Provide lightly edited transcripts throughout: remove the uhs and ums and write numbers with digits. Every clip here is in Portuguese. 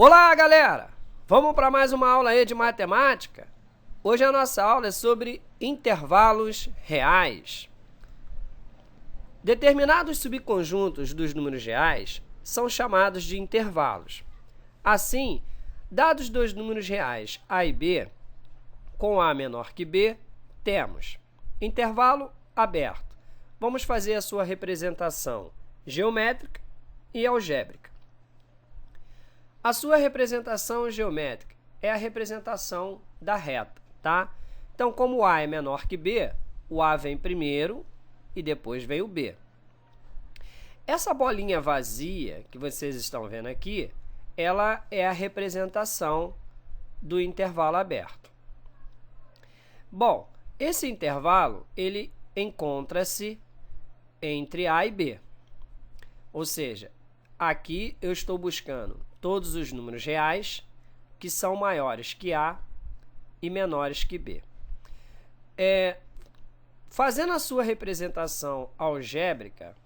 Olá, galera! Vamos para mais uma aula aí de matemática? Hoje a nossa aula é sobre intervalos reais. Determinados subconjuntos dos números reais são chamados de intervalos. Assim, dados dois números reais A e B, com A menor que B, temos intervalo aberto. Vamos fazer a sua representação geométrica e algébrica. A sua representação geométrica é a representação da reta, tá? Então, como A é menor que B, o A vem primeiro e depois vem o B. Essa bolinha vazia que vocês estão vendo aqui, ela é a representação do intervalo aberto. Bom, esse intervalo, ele encontra-se entre A e B. Ou seja, aqui eu estou buscando todos os números reais que são maiores que A e menores que B. Fazendo a sua representação algébrica,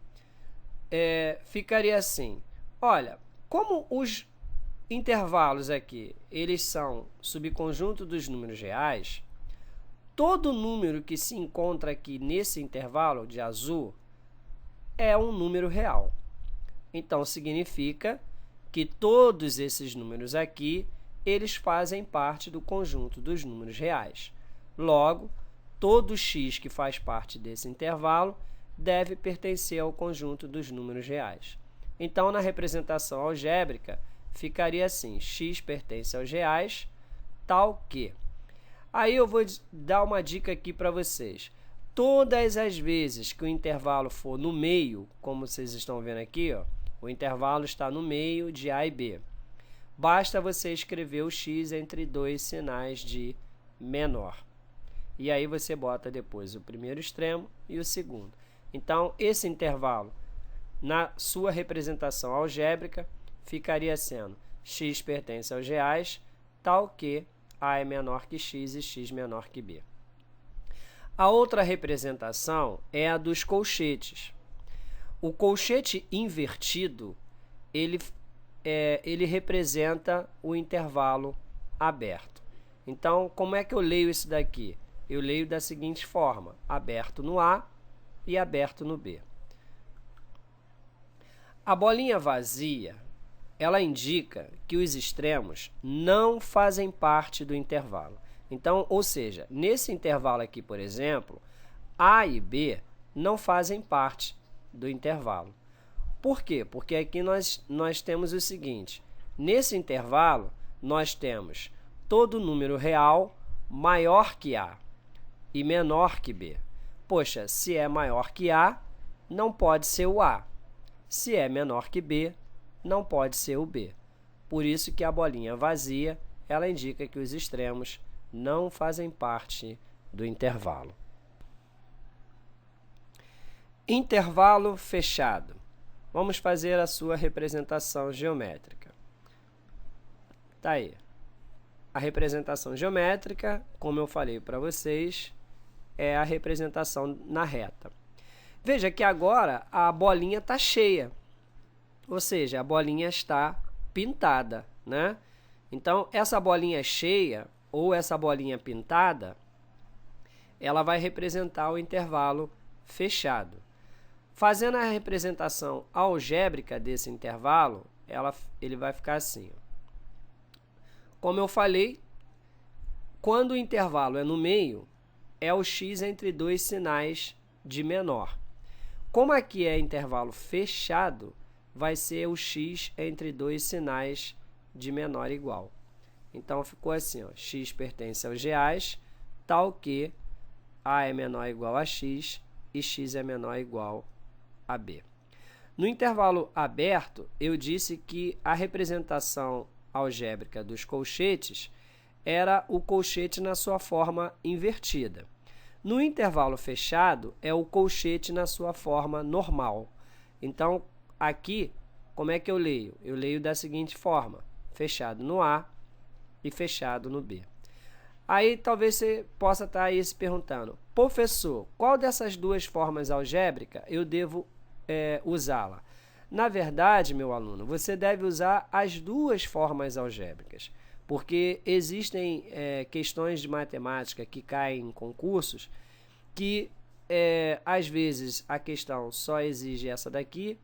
ficaria assim. Olha, como os intervalos aqui, eles são subconjunto dos números reais, todo número que se encontra aqui nesse intervalo de azul é um número real. Então, significa que todos esses números aqui, eles fazem parte do conjunto dos números reais. Logo, todo x que faz parte desse intervalo deve pertencer ao conjunto dos números reais. Então, na representação algébrica, ficaria assim, x pertence aos reais, tal que. Aí eu vou dar uma dica aqui para vocês. Todas as vezes que o intervalo for no meio, como vocês estão vendo aqui, ó, o intervalo está no meio de A e B. Basta você escrever o x entre dois sinais de menor. E aí você bota depois o primeiro extremo e o segundo. Então, esse intervalo, na sua representação algébrica, ficaria sendo x pertence aos reais, tal que A é menor que x e x menor que B. A outra representação é a dos colchetes. O colchete invertido, ele representa o intervalo aberto. Então, como é que eu leio isso daqui? Eu leio da seguinte forma, aberto no A e aberto no B. A bolinha vazia, ela indica que os extremos não fazem parte do intervalo. Então, ou seja, nesse intervalo aqui, por exemplo, A e B não fazem parte do intervalo. Por quê? Porque aqui nós temos o seguinte, nesse intervalo nós temos todo número real maior que A e menor que B. Poxa, se é maior que A, não pode ser o A. Se é menor que B, não pode ser o B. Por isso que a bolinha vazia, ela indica que os extremos não fazem parte do intervalo. Intervalo fechado. Vamos fazer a sua representação geométrica. Tá aí. A representação geométrica, como eu falei para vocês, é a representação na reta. Veja que agora a bolinha está cheia, ou seja, a bolinha está pintada, né? Então, essa bolinha cheia ou essa bolinha pintada, ela vai representar o intervalo fechado. Fazendo a representação algébrica desse intervalo, ele vai ficar assim. Como eu falei, quando o intervalo é no meio, é o x entre dois sinais de menor. Como aqui é intervalo fechado, vai ser o x entre dois sinais de menor igual. Então, ficou assim, ó, x pertence aos reais, tal que A é menor ou igual a x e x é menor ou igual a B. No intervalo aberto, eu disse que a representação algébrica dos colchetes era o colchete na sua forma invertida. No intervalo fechado, é o colchete na sua forma normal. Então, aqui, como é que eu leio? Eu leio da seguinte forma, fechado no A e fechado no B. Aí, talvez você possa estar aí se perguntando, professor, qual dessas duas formas algébricas eu devo usá-la? Na verdade, meu aluno, você deve usar as duas formas algébricas, porque existem questões de matemática que caem em concursos que, às vezes, a questão só exige essa daqui,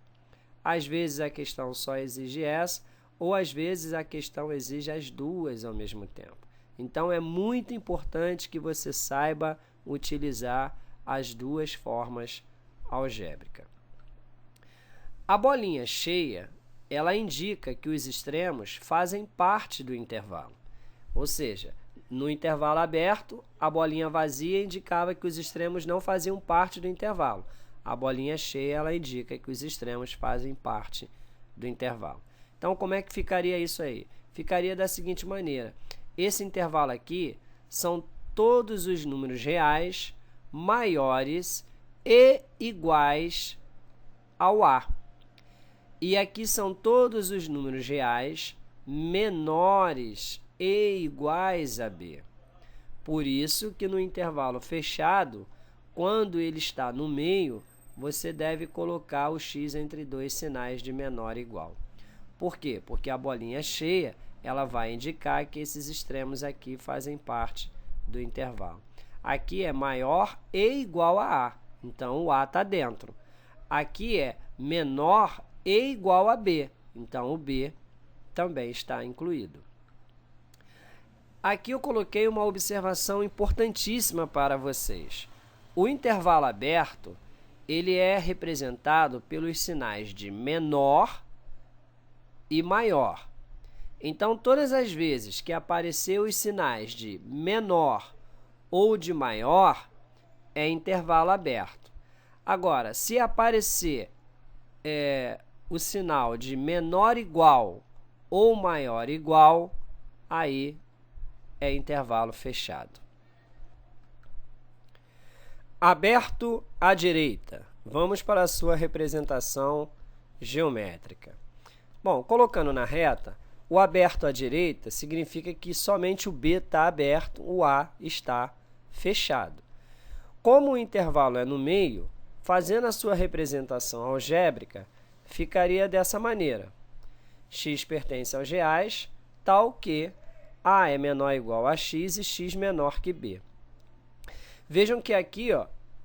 às vezes a questão só exige essa, ou às vezes a questão exige as duas ao mesmo tempo. Então, é muito importante que você saiba utilizar as duas formas algébricas. A bolinha cheia, ela indica que os extremos fazem parte do intervalo. Ou seja, no intervalo aberto, a bolinha vazia indicava que os extremos não faziam parte do intervalo. A bolinha cheia, ela indica que os extremos fazem parte do intervalo. Então, como é que ficaria isso aí? Ficaria da seguinte maneira. Esse intervalo aqui são todos os números reais maiores e iguais ao A. E aqui são todos os números reais menores e iguais a B. Por isso que no intervalo fechado, quando ele está no meio, você deve colocar o x entre dois sinais de menor e igual. Por quê? Porque a bolinha cheia, ela vai indicar que esses extremos aqui fazem parte do intervalo. Aqui é maior e igual a A, então o A está dentro. Aqui é menor e igual a B, então o B também está incluído. Aqui eu coloquei uma observação importantíssima para vocês. O intervalo aberto, ele é representado pelos sinais de menor e maior. Então, todas as vezes que aparecer os sinais de menor ou de maior, é intervalo aberto. Agora, se aparecer o sinal de menor igual ou maior igual, aí é intervalo fechado. Aberto à direita. Vamos para a sua representação geométrica. Bom, colocando na reta, o aberto à direita significa que somente o B está aberto, o A está fechado. Como o intervalo é no meio, fazendo a sua representação algébrica, ficaria dessa maneira. X pertence aos reais, tal que A é menor ou igual a x e x menor que B. Vejam que aqui,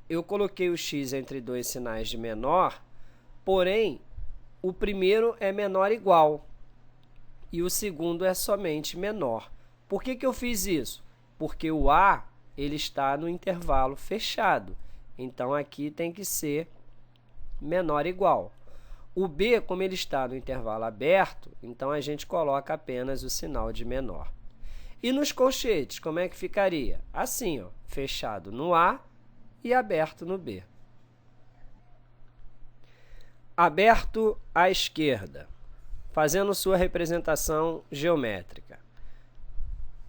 eu coloquei o x entre dois sinais de menor, porém, o primeiro é menor ou igual e o segundo é somente menor. Por que eu fiz isso? Porque o A ele está no intervalo fechado, então aqui tem que ser menor ou igual. O B, como ele está no intervalo aberto, então a gente coloca apenas o sinal de menor. E nos colchetes, como é que ficaria? Assim, fechado no A e aberto no B. Aberto à esquerda, fazendo sua representação geométrica.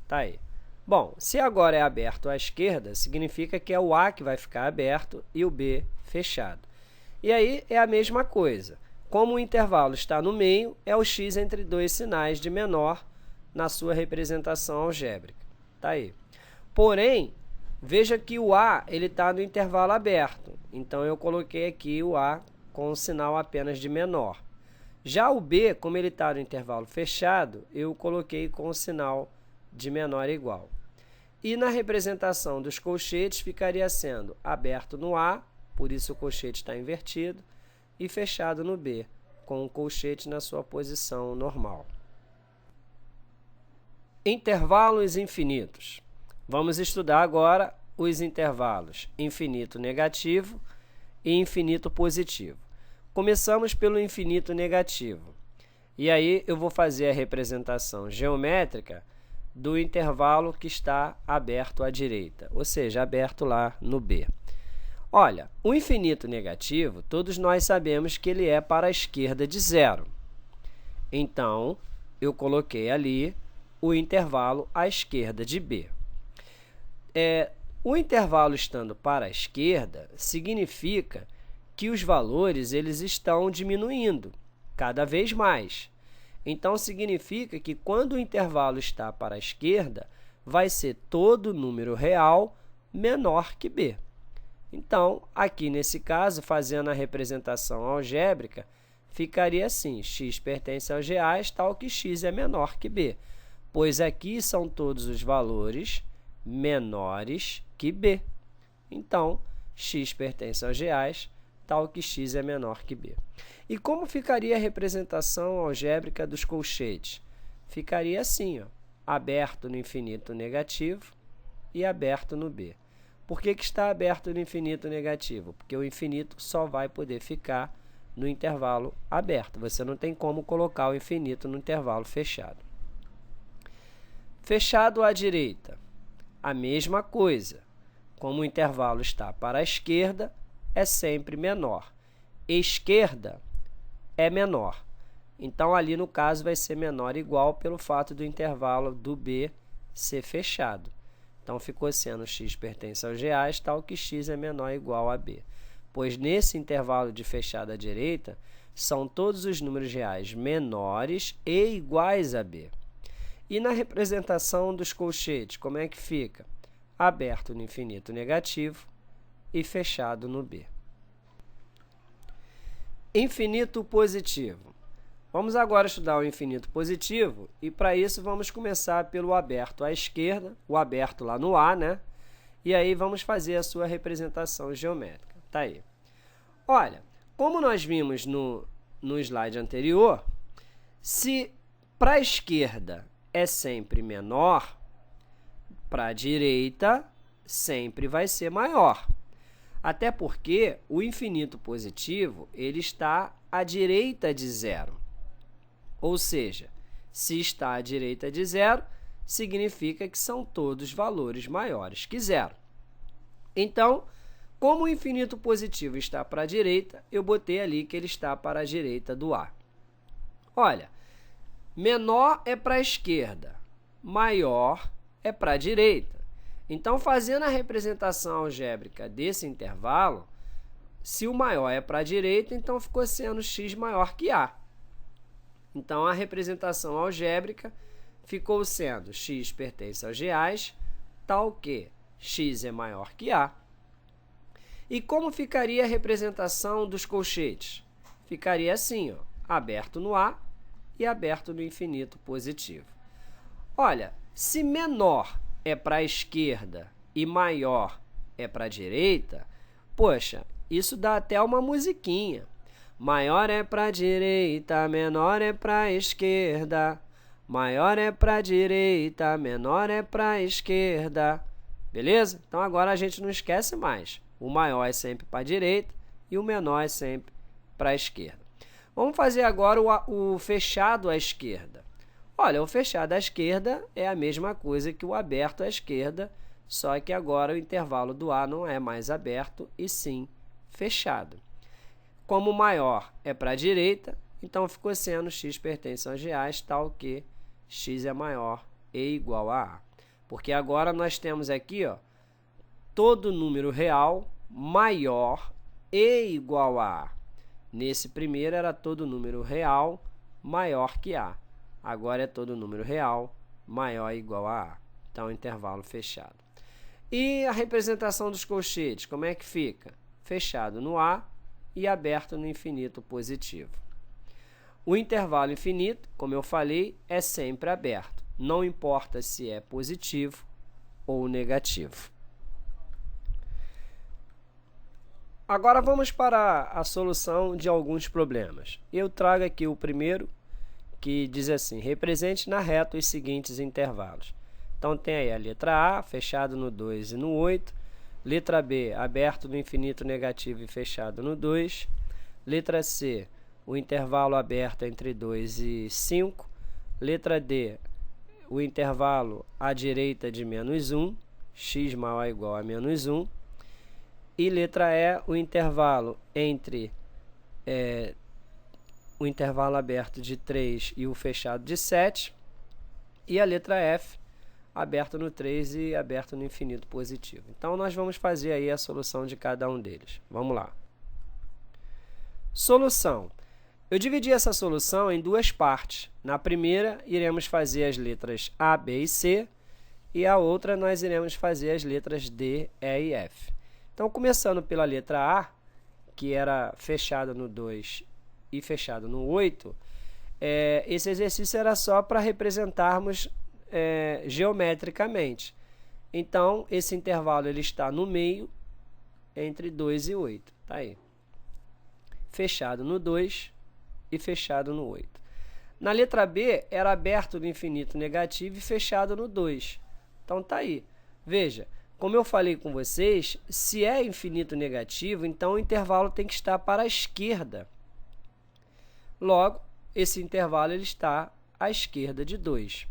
Tá aí. Bom, se agora é aberto à esquerda, significa que é o A que vai ficar aberto e o B fechado. E aí é a mesma coisa. Como o intervalo está no meio, é o x entre dois sinais de menor na sua representação algébrica. Tá aí. Porém, veja que o A está no intervalo aberto. Então, eu coloquei aqui o A com o sinal apenas de menor. Já o B, como ele está no intervalo fechado, eu coloquei com o sinal de menor igual. E na representação dos colchetes, ficaria sendo aberto no A, por isso o colchete está invertido, e fechado no B, com o colchete na sua posição normal. Intervalos infinitos. Vamos estudar agora os intervalos infinito negativo e infinito positivo. Começamos pelo infinito negativo. E aí eu vou fazer a representação geométrica do intervalo que está aberto à direita, ou seja, aberto lá no B. Olha, o infinito negativo, todos nós sabemos que ele é para a esquerda de zero. Então, eu coloquei ali o intervalo à esquerda de B. O intervalo estando para a esquerda significa que os valores eles estão diminuindo cada vez mais. Então, significa que quando o intervalo está para a esquerda, vai ser todo número real menor que B. Então, aqui nesse caso, fazendo a representação algébrica, ficaria assim, x pertence aos reais, tal que x é menor que b, pois aqui são todos os valores menores que b. Então, x pertence aos reais, tal que x é menor que b. E como ficaria a representação algébrica dos colchetes? Ficaria assim, ó, aberto no infinito negativo e aberto no b. Por que está aberto no infinito negativo? Porque o infinito só vai poder ficar no intervalo aberto. Você não tem como colocar o infinito no intervalo fechado. Fechado à direita, a mesma coisa. Como o intervalo está para a esquerda, é sempre menor. Esquerda é menor. Então, ali no caso, vai ser menor ou igual pelo fato do intervalo do b ser fechado. Então, ficou sendo x pertence aos reais, tal que x é menor ou igual a b. Pois nesse intervalo de fechado à direita, são todos os números reais menores e iguais a b. E na representação dos colchetes, como é que fica? Aberto no infinito negativo e fechado no b. Infinito positivo. Vamos agora estudar o infinito positivo e, para isso, vamos começar pelo aberto à esquerda, o aberto lá no A, né? E aí vamos fazer a sua representação geométrica. Tá aí. Olha, como nós vimos no slide anterior, se para a esquerda é sempre menor, para a direita sempre vai ser maior. Até porque o infinito positivo ele está à direita de zero. Ou seja, se está à direita de zero, significa que são todos valores maiores que zero. Então, como o infinito positivo está para a direita, eu botei ali que ele está para a direita do A. Olha, menor é para a esquerda, maior é para a direita. Então, fazendo a representação algébrica desse intervalo, se o maior é para a direita, então ficou sendo x maior que A. Então, a representação algébrica ficou sendo x pertence aos reais, tal que x é maior que A. E como ficaria a representação dos colchetes? Ficaria assim, ó, aberto no A e aberto no infinito positivo. Olha, se menor é para a esquerda e maior é para a direita, poxa, isso dá até uma musiquinha. Maior é para a direita, menor é para a esquerda. Maior é para a direita, menor é para a esquerda. Beleza? Então, agora a gente não esquece mais. O maior é sempre para a direita e o menor é sempre para a esquerda. Vamos fazer agora o fechado à esquerda. Olha, o fechado à esquerda é a mesma coisa que o aberto à esquerda, só que agora o intervalo do A não é mais aberto e sim fechado. Como o maior é para a direita, então ficou sendo x pertence aos reais, tal que x é maior e igual a A. Porque agora nós temos aqui, ó, todo número real maior e igual a A. Nesse primeiro era todo número real maior que A. Agora é todo número real maior e igual a A. Então, intervalo fechado. E a representação dos colchetes, como é que fica? Fechado no A e aberto no infinito positivo. O intervalo infinito, como eu falei, é sempre aberto. Não importa se é positivo ou negativo. Agora vamos para a solução de alguns problemas. Eu trago aqui o primeiro, que diz assim, represente na reta os seguintes intervalos. Então, tem aí a letra A, fechado no 2 e no 8. Letra B, aberto no infinito negativo e fechado no 2. Letra C, o intervalo aberto entre 2 e 5. Letra D, o intervalo à direita de menos 1, x maior ou igual a menos 1. E letra E, o intervalo entre o intervalo aberto de 3 e o fechado de 7. E a letra F, aberto no 3 e aberto no infinito positivo. Então, nós vamos fazer aí a solução de cada um deles. Vamos lá. Solução. Eu dividi essa solução em duas partes. Na primeira, iremos fazer as letras A, B e C, e a outra nós iremos fazer as letras D, E e F. Então, começando pela letra A, que era fechada no 2 e fechado no 8, esse exercício era só para representarmos geometricamente. Então, esse intervalo ele está no meio entre 2 e 8. Tá aí. Fechado no 2 e fechado no 8. Na letra B, era aberto no infinito negativo e fechado no 2. Então, tá aí. Veja, como eu falei com vocês, se é infinito negativo, então o intervalo tem que estar para a esquerda. Logo, esse intervalo ele está à esquerda de 2.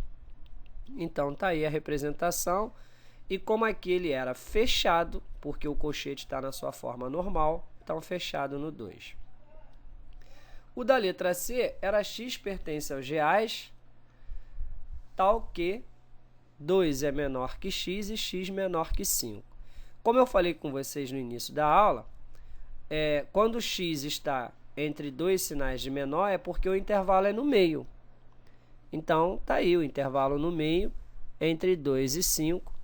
Então, tá aí a representação. E como aqui ele era fechado, porque o colchete está na sua forma normal, então fechado no 2. O da letra C era x pertence aos reais, tal que 2 é menor que x e x menor que 5. Como eu falei com vocês no início da aula, quando x está entre dois sinais de menor, é porque o intervalo é no meio. Então, tá aí o intervalo no meio, entre 2 e 5.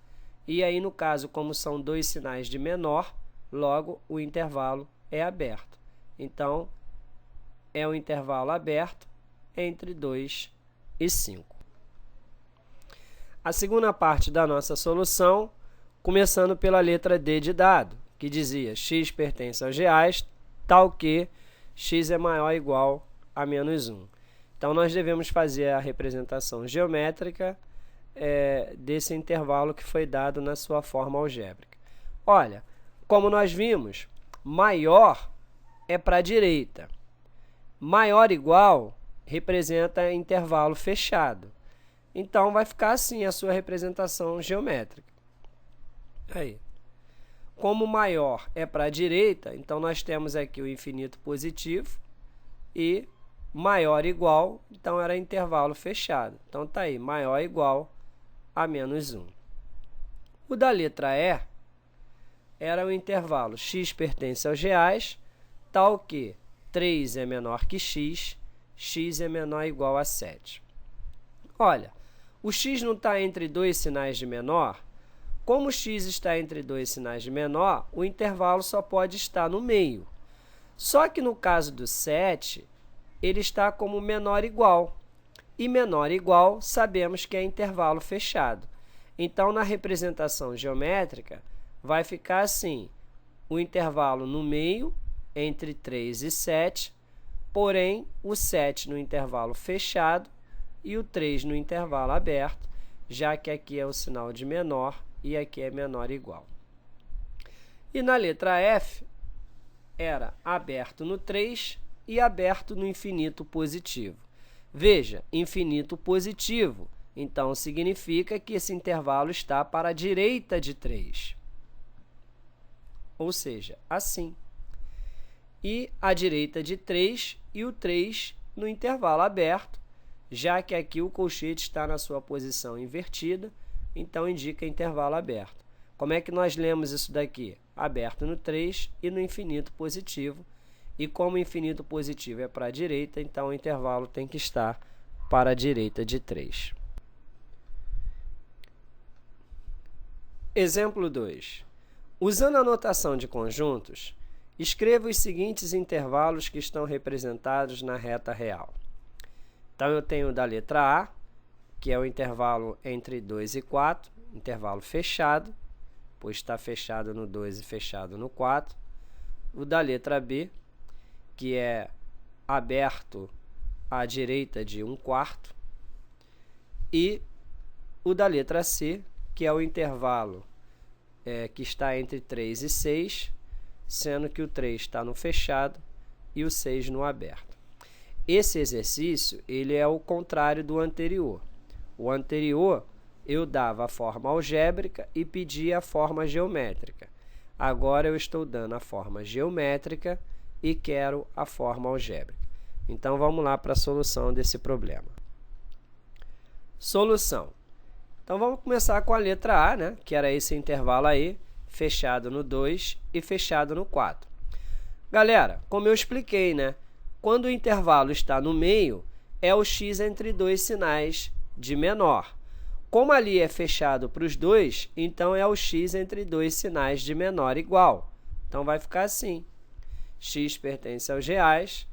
E aí, no caso, como são dois sinais de menor, logo o intervalo é aberto. Então, é um intervalo aberto entre 2 e 5. A segunda parte da nossa solução, começando pela letra D de dado, que dizia x pertence aos reais, tal que x é maior ou igual a menos 1. Então, nós devemos fazer a representação geométrica desse intervalo que foi dado na sua forma algébrica. Olha, como nós vimos, maior é para a direita. Maior igual representa intervalo fechado. Então, vai ficar assim a sua representação geométrica. Aí. Como maior é para a direita, então nós temos aqui o infinito positivo e maior igual, então era intervalo fechado. Então, tá aí, maior igual a menos 1. O da letra E era o intervalo x pertence aos reais, tal que 3 é menor que x, x é menor ou igual a 7. Olha, o x não está entre dois sinais de menor. Como o x está entre dois sinais de menor, o intervalo só pode estar no meio. Só que no caso do 7, ele está como menor igual. E menor igual, sabemos que é intervalo fechado. Então, na representação geométrica, vai ficar assim, o intervalo no meio, entre 3 e 7, porém, o 7 no intervalo fechado e o 3 no intervalo aberto, já que aqui é o sinal de menor e aqui é menor igual. E na letra F, era aberto no 3 e aberto no infinito positivo. Veja, infinito positivo, então significa que esse intervalo está para a direita de 3. Ou seja, assim. E à direita de 3 e o 3 no intervalo aberto, já que aqui o colchete está na sua posição invertida, então indica intervalo aberto. Como é que nós lemos isso daqui? Aberto no 3 e no infinito positivo. E como o infinito positivo é para a direita, então o intervalo tem que estar para a direita de 3. Exemplo 2. Usando a notação de conjuntos, escreva os seguintes intervalos que estão representados na reta real. Então, eu tenho da letra A, que é o intervalo entre 2 e 4, intervalo fechado, pois está fechado no 2 e fechado no 4. O da letra B, que é aberto à direita de 1/4. E o da letra C, que é o intervalo que está entre 3 e 6, sendo que o 3 está no fechado e o 6 no aberto. Esse exercício ele é o contrário do anterior. O anterior, eu dava a forma algébrica e pedia a forma geométrica. Agora, eu estou dando a forma geométrica e quero a forma algébrica. Então, vamos lá para a solução desse problema. Solução. Então, vamos começar com a letra A, né? Que era esse intervalo aí, fechado no 2 e fechado no 4. Galera, como eu expliquei, né? Quando o intervalo está no meio, é o x entre dois sinais de menor. Como ali é fechado para os dois, então é o x entre dois sinais de menor igual. Então, vai ficar assim. X pertence aos reais,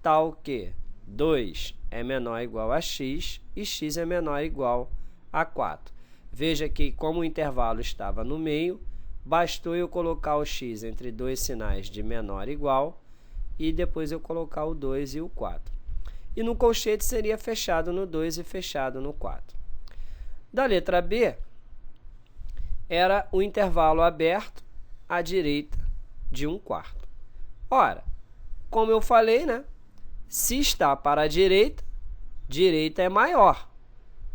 tal que 2 é menor ou igual a x e x é menor ou igual a 4. Veja que, como o intervalo estava no meio, bastou eu colocar o x entre dois sinais de menor ou igual e depois eu colocar o 2 e o 4. E no colchete seria fechado no 2 e fechado no 4. Da letra B, era o intervalo aberto à direita de 1/4. Ora, como eu falei, né? Se está para a direita, direita é maior.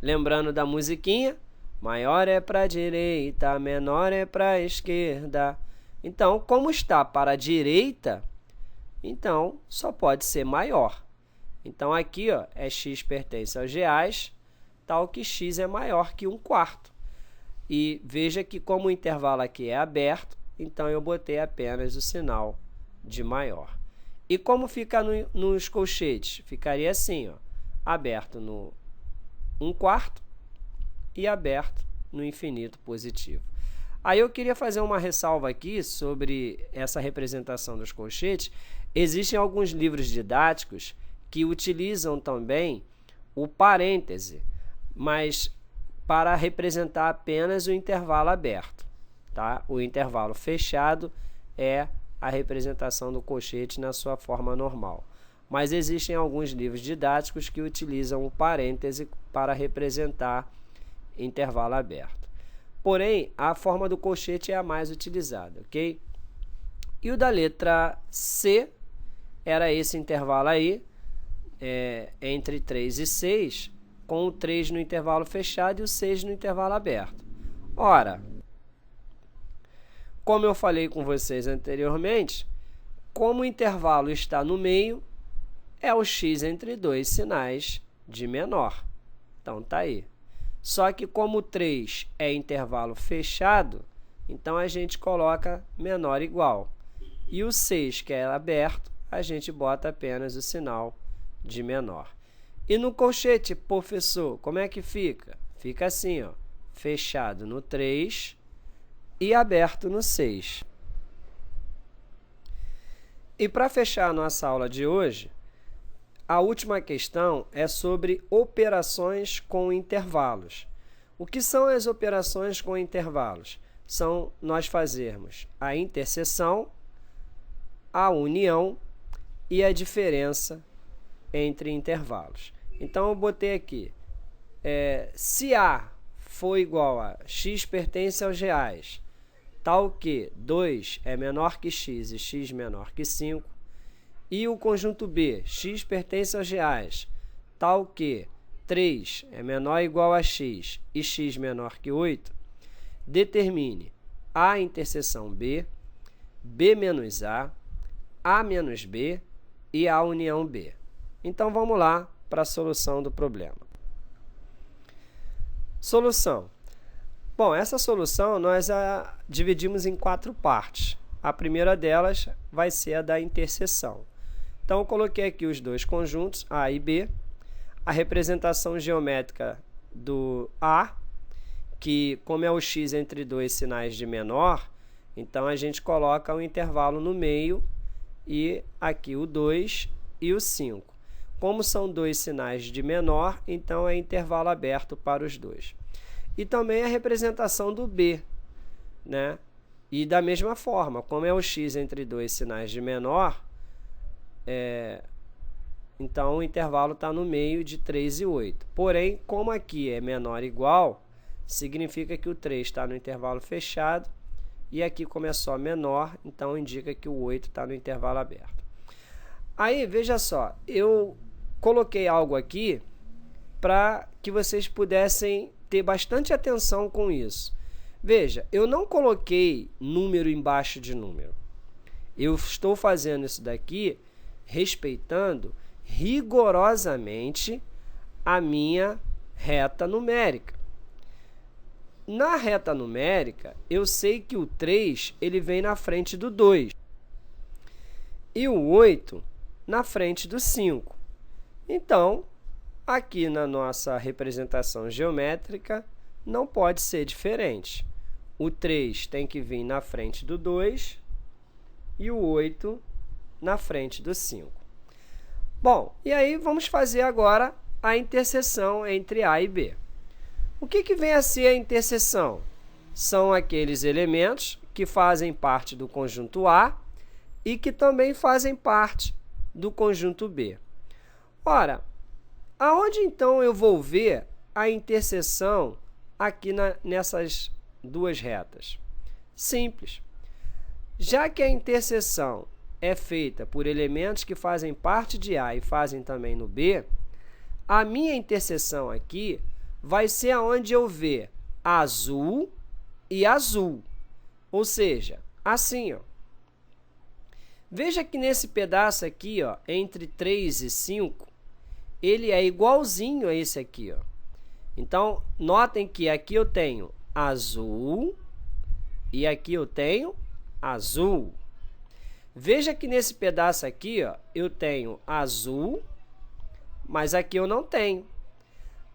Lembrando da musiquinha, maior é para a direita, menor é para a esquerda. Então, como está para a direita, então só pode ser maior. Então, aqui ó, é x pertence aos reais, tal que x é maior que 1/4. E veja que como o intervalo aqui é aberto, então eu botei apenas o sinal de maior. E como fica nos colchetes? Ficaria assim, ó, aberto no 1/4 e aberto no infinito positivo. Aí eu queria fazer uma ressalva aqui sobre essa representação dos colchetes. Existem alguns livros didáticos que utilizam também o parêntese, mas para representar apenas o intervalo aberto, tá? O intervalo fechado é a representação do colchete na sua forma normal. Mas existem alguns livros didáticos que utilizam o parêntese para representar intervalo aberto. Porém, a forma do colchete é a mais utilizada, ok? E o da letra C era esse intervalo aí, entre 3 e 6, com o 3 no intervalo fechado e o 6 no intervalo aberto. Ora, como eu falei com vocês anteriormente, como o intervalo está no meio, é o x entre dois sinais de menor. Então, tá aí. Só que como o 3 é intervalo fechado, então a gente coloca menor igual. E o 6, que é aberto, a gente bota apenas o sinal de menor. E no colchete, professor, como é que fica? Fica assim, ó, fechado no 3 e aberto no 6. E para fechar a nossa aula de hoje, a última questão é sobre operações com intervalos. O que são as operações com intervalos? São nós fazermos a interseção, a união e a diferença entre intervalos. Então, eu botei aqui, se A for igual a x pertence aos reais, tal que 2 é menor que x e x menor que 5, e o conjunto B, x pertence aos reais, tal que 3 é menor ou igual a x e x menor que 8, determine A interseção B, B menos A menos B e A união B. Então, vamos lá para a solução do problema. Solução. Bom, essa solução nós a dividimos em 4 partes. A primeira delas vai ser a da interseção. Então, eu coloquei aqui os dois conjuntos, A e B, a representação geométrica do A, que como é o x entre dois sinais de menor, então a gente coloca o intervalo no meio e aqui o 2 e o 5. Como são dois sinais de menor, então é intervalo aberto para os dois. E também a representação do B, né? E da mesma forma, como é o x entre dois sinais de menor, então o intervalo está no meio de 3 e 8. Porém, como aqui é menor ou igual, significa que o 3 está no intervalo fechado e aqui, como é só menor, então indica que o 8 está no intervalo aberto. Aí, veja só, eu coloquei algo aqui para que vocês pudessem ter bastante atenção com isso. Veja, eu não coloquei número embaixo de número. Eu estou fazendo isso daqui respeitando rigorosamente a minha reta numérica. Na reta numérica, eu sei que o 3 ele vem na frente do 2 e o 8 na frente do 5. Então, aqui na nossa representação geométrica, não pode ser diferente. O 3 tem que vir na frente do 2 e o 8 na frente do 5. Bom, e aí vamos fazer agora a interseção entre A e B. O que vem a ser a interseção? São aqueles elementos que fazem parte do conjunto A e que também fazem parte do conjunto B. Ora, aonde então eu vou ver a interseção aqui nessas duas retas? Simples. Já que a interseção é feita por elementos que fazem parte de A e fazem também no B, a minha interseção aqui vai ser onde eu ver azul e azul. Ou seja, assim, ó. Veja que nesse pedaço aqui, ó, entre 3 e 5, ele é igualzinho a esse aqui, ó. Então, notem que aqui eu tenho azul e aqui eu tenho azul. Veja que nesse pedaço aqui, ó, eu tenho azul, mas aqui eu não tenho.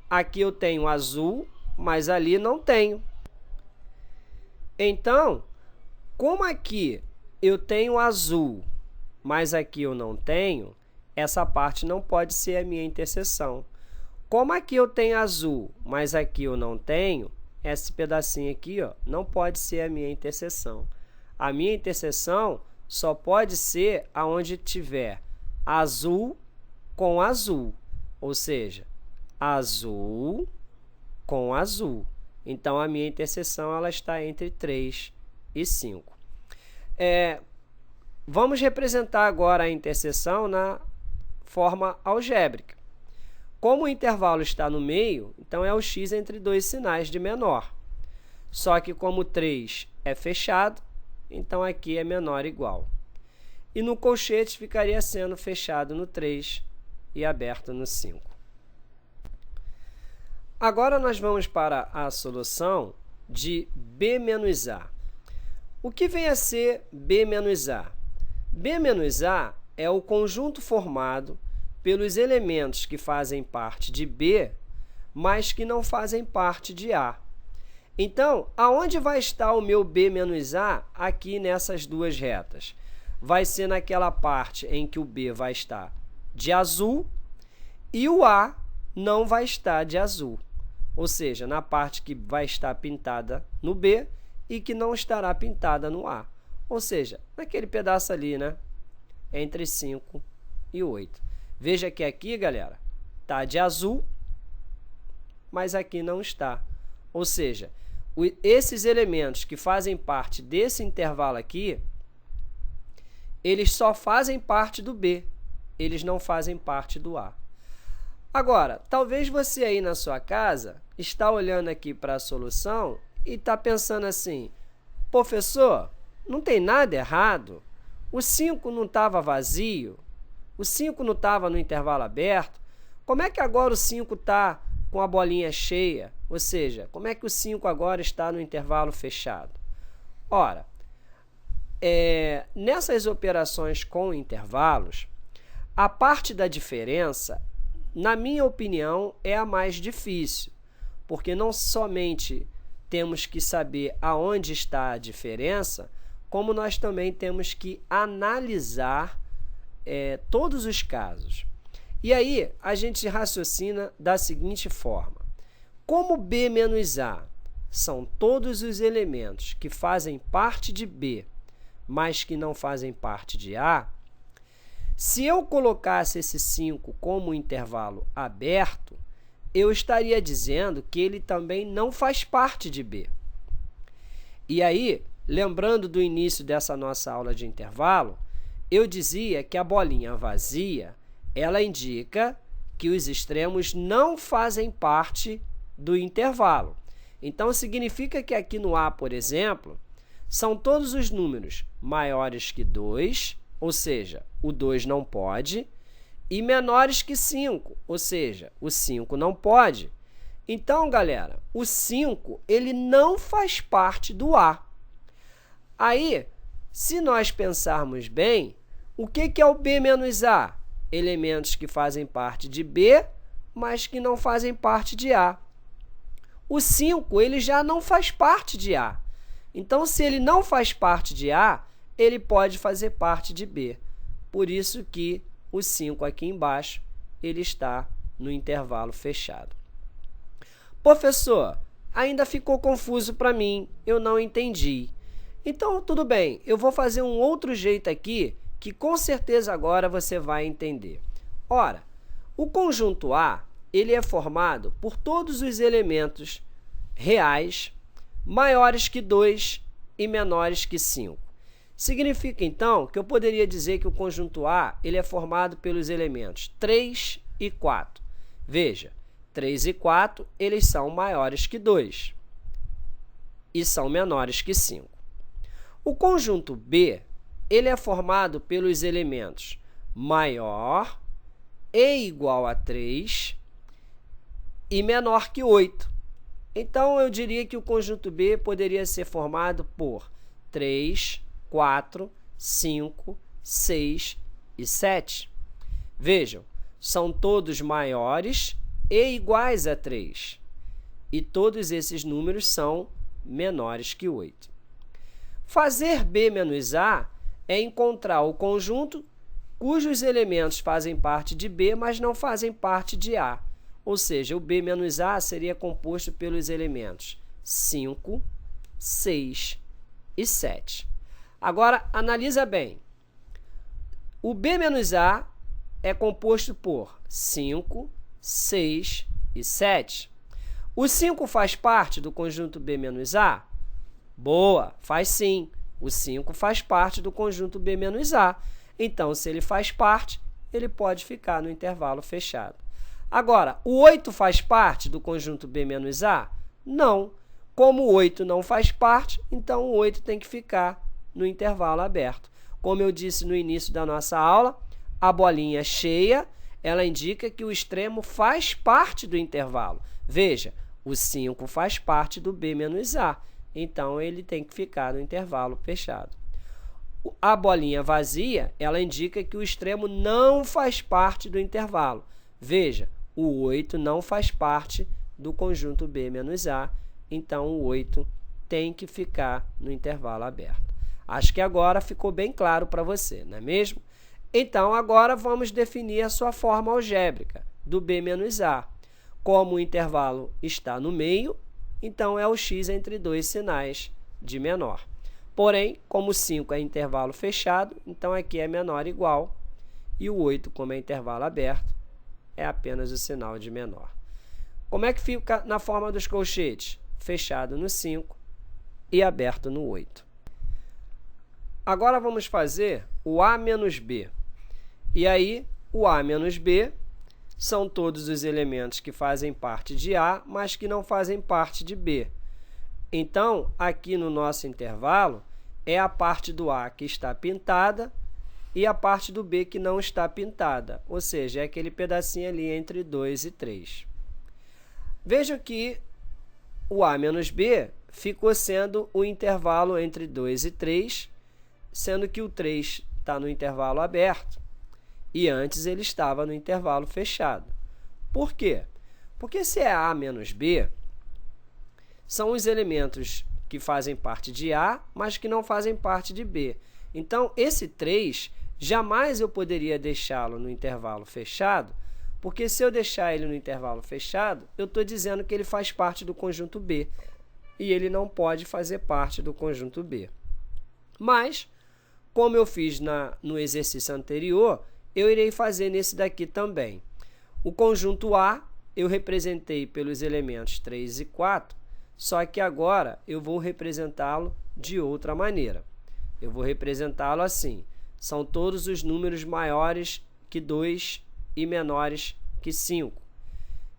Aqui eu tenho azul, mas ali não tenho. Então, como aqui eu tenho azul, mas aqui eu não tenho, essa parte não pode ser a minha interseção. Como aqui eu tenho azul, mas aqui eu não tenho, esse pedacinho aqui, ó, não pode ser a minha interseção. A minha interseção só pode ser aonde tiver azul com azul, ou seja, azul com azul. Então, a minha interseção ela está entre 3 e 5. Vamos representar agora a interseção na forma algébrica. Como o intervalo está no meio, então é o x entre dois sinais de menor. Só que como 3 é fechado, então aqui é menor ou igual. E no colchete ficaria sendo fechado no 3 e aberto no 5. Agora nós vamos para a solução de B menos A. O que vem a ser B menos A? B menos A é o conjunto formado pelos elementos que fazem parte de B, mas que não fazem parte de A. Então, aonde vai estar o meu B menos A? Aqui nessas duas retas. Vai ser naquela parte em que o B vai estar de azul e o A não vai estar de azul. Ou seja, na parte que vai estar pintada no B e que não estará pintada no A. Ou seja, naquele pedaço ali, né? Entre 5 e 8. Veja que aqui, galera, está de azul, mas aqui não está. Ou seja, esses elementos que fazem parte desse intervalo aqui, eles só fazem parte do B, eles não fazem parte do A. Agora, talvez você aí na sua casa está olhando aqui para a solução e está pensando assim, professor, não tem nada errado, o 5 não estava vazio, o 5 não estava no intervalo aberto, como é que agora o 5 está com a bolinha cheia? Ou seja, como é que o 5 agora está no intervalo fechado? Ora, nessas operações com intervalos, a parte da diferença, na minha opinião, é a mais difícil, porque não somente temos que saber aonde está a diferença, como nós também temos que analisar todos os casos. E aí, a gente raciocina da seguinte forma. Como B menos A são todos os elementos que fazem parte de B, mas que não fazem parte de A, se eu colocasse esse 5 como intervalo aberto, eu estaria dizendo que ele também não faz parte de B. E aí, lembrando do início dessa nossa aula de intervalo, eu dizia que a bolinha vazia, ela indica que os extremos não fazem parte do intervalo. Então, significa que aqui no A, por exemplo, são todos os números maiores que 2, ou seja, o 2 não pode, e menores que 5, ou seja, o 5 não pode. Então, galera, o 5 ele não faz parte do A. Aí, se nós pensarmos bem, o que é o B menos A? Elementos que fazem parte de B, mas que não fazem parte de A. O 5 ele já não faz parte de A. Então, se ele não faz parte de A, ele pode fazer parte de B. Por isso que o 5 aqui embaixo, ele está no intervalo fechado. Professor, ainda ficou confuso para mim, eu não entendi. Então, tudo bem, eu vou fazer um outro jeito aqui, que com certeza agora você vai entender. Ora, o conjunto A, ele é formado por todos os elementos reais maiores que 2 e menores que 5. Significa, então, que eu poderia dizer que o conjunto A ele é formado pelos elementos 3 e 4. Veja, 3 e 4 eles são maiores que 2 e são menores que 5. O conjunto B ele é formado pelos elementos maior e igual a 3 e menor que 8. Então, eu diria que o conjunto B poderia ser formado por 3, 4, 5, 6 e 7. Vejam, são todos maiores e iguais a 3. E todos esses números são menores que 8. Fazer B menos A é encontrar o conjunto cujos elementos fazem parte de B, mas não fazem parte de A. Ou seja, o B menos A seria composto pelos elementos 5, 6 e 7. Agora, analisa bem. O B menos A é composto por 5, 6 e 7. O 5 faz parte do conjunto B menos A? Boa, faz sim. O 5 faz parte do conjunto B menos A. Então, se ele faz parte, ele pode ficar no intervalo fechado. Agora, o 8 faz parte do conjunto B menos A? Não. Como o 8 não faz parte, então o 8 tem que ficar no intervalo aberto. Como eu disse no início da nossa aula, a bolinha cheia, ela indica que o extremo faz parte do intervalo. Veja, o 5 faz parte do B menos A, então ele tem que ficar no intervalo fechado. A bolinha vazia, ela indica que o extremo não faz parte do intervalo. Veja, o 8 não faz parte do conjunto B menos A, então o 8 tem que ficar no intervalo aberto. Acho que agora ficou bem claro para você, não é mesmo? Então, agora vamos definir a sua forma algébrica do B menos A. Como o intervalo está no meio, então é o x entre dois sinais de menor. Porém, como 5 é intervalo fechado, então aqui é menor igual, e o 8, como é intervalo aberto, é apenas o sinal de menor. Como é que fica na forma dos colchetes? Fechado no 5 e aberto no 8. Agora vamos fazer o A menos B. E aí, o A menos B são todos os elementos que fazem parte de A, mas que não fazem parte de B. Então, aqui no nosso intervalo, é a parte do A que está pintada e a parte do B que não está pintada, ou seja, é aquele pedacinho ali entre 2 e 3. Veja que o A menos B ficou sendo o intervalo entre 2 e 3, sendo que o 3 está no intervalo aberto e antes ele estava no intervalo fechado. Por quê? Porque se é A menos B, são os elementos que fazem parte de A, mas que não fazem parte de B. Então, esse 3, jamais eu poderia deixá-lo no intervalo fechado, porque se eu deixar ele no intervalo fechado, eu estou dizendo que ele faz parte do conjunto B, e ele não pode fazer parte do conjunto B. Mas, como eu fiz no exercício anterior, eu irei fazer nesse daqui também. O conjunto A, eu representei pelos elementos 3 e 4, só que agora eu vou representá-lo de outra maneira. Eu vou representá-lo assim. São todos os números maiores que 2 e menores que 5.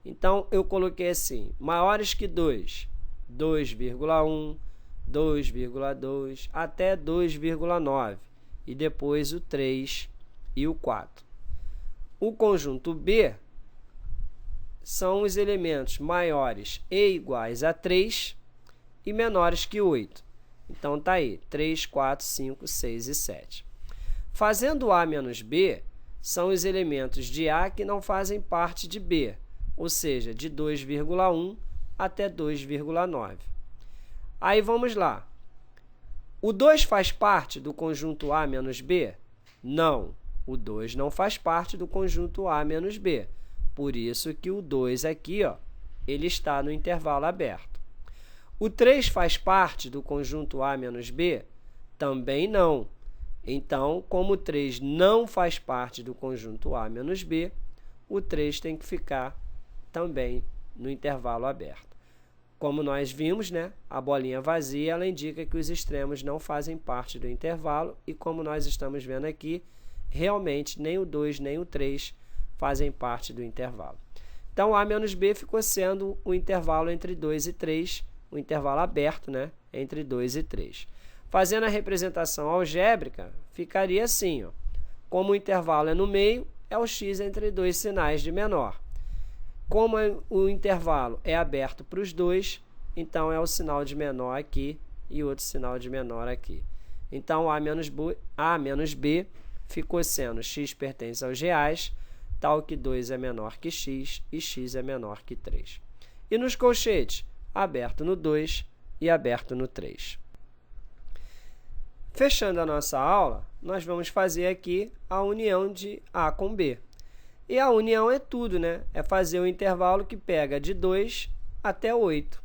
Então, eu coloquei assim, maiores que 2, 2,1, 2,2, até 2,9, e depois o 3 e o 4. O conjunto B são os elementos maiores e iguais a 3 e menores que 8. Então, está aí, 3, 4, 5, 6 e 7. Fazendo A menos B, são os elementos de A que não fazem parte de B, ou seja, de 2,1 até 2,9. Aí, vamos lá. O 2 faz parte do conjunto A menos B? Não. O 2 não faz parte do conjunto A menos B. Por isso que o 2 aqui, ó, ele está no intervalo aberto. O 3 faz parte do conjunto A menos B? Também não. Então, como o 3 não faz parte do conjunto A menos B, o 3 tem que ficar também no intervalo aberto. Como nós vimos, né, a bolinha vazia ela indica que os extremos não fazem parte do intervalo e, como nós estamos vendo aqui, realmente nem o 2 nem o 3 fazem parte do intervalo. Então, A menos B ficou sendo o intervalo entre 2 e 3, o intervalo aberto, né, entre 2 e 3. Fazendo a representação algébrica, ficaria assim, ó. Como o intervalo é no meio, é o x entre dois sinais de menor. Como o intervalo é aberto para os dois, então é o sinal de menor aqui e outro sinal de menor aqui. Então, A menos B ficou sendo x pertence aos reais, tal que 2 é menor que x e x é menor que 3. E nos colchetes, aberto no 2 e aberto no 3. Fechando a nossa aula, nós vamos fazer aqui a união de A com B. E a união é tudo, né? É fazer o intervalo que pega de 2 até 8.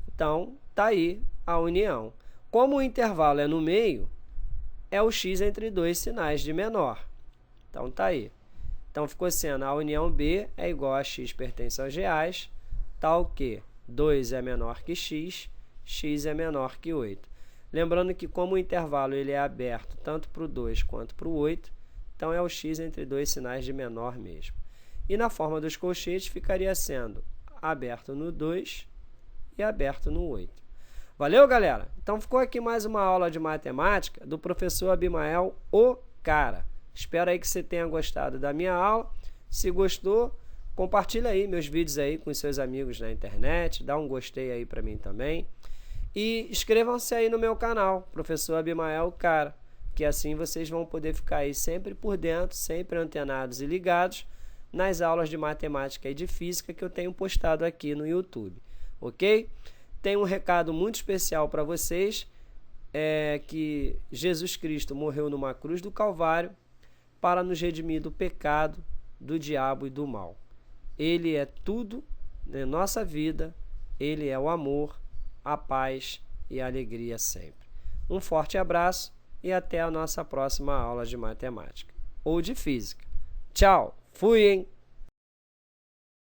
Então, tá aí a união. Como o intervalo é no meio, é o x entre dois sinais de menor. Então, tá aí. Então, ficou sendo a união B é igual a x pertence aos reais, tal que 2 é menor que x, x é menor que 8. Lembrando que, como o intervalo ele é aberto tanto para o 2 quanto para o 8, então é o x entre dois sinais de menor mesmo. E na forma dos colchetes ficaria sendo aberto no 2 e aberto no 8. Valeu, galera? Então ficou aqui mais uma aula de matemática do professor Abimael Ocara. Espero aí que você tenha gostado da minha aula. Se gostou, compartilha aí meus vídeos aí com seus amigos na internet, dá um gostei aí para mim também. E inscrevam-se aí no meu canal, Professor Abimael Ocara, que assim vocês vão poder ficar aí sempre por dentro, sempre antenados e ligados nas aulas de matemática e de física que eu tenho postado aqui no YouTube, ok? Tenho um recado muito especial para vocês, que Jesus Cristo morreu numa cruz do Calvário para nos redimir do pecado, do diabo e do mal. Ele é tudo na nossa vida, Ele é o amor, a paz e a alegria sempre. Um forte abraço e até a nossa próxima aula de matemática ou de física. Tchau! Fui, hein?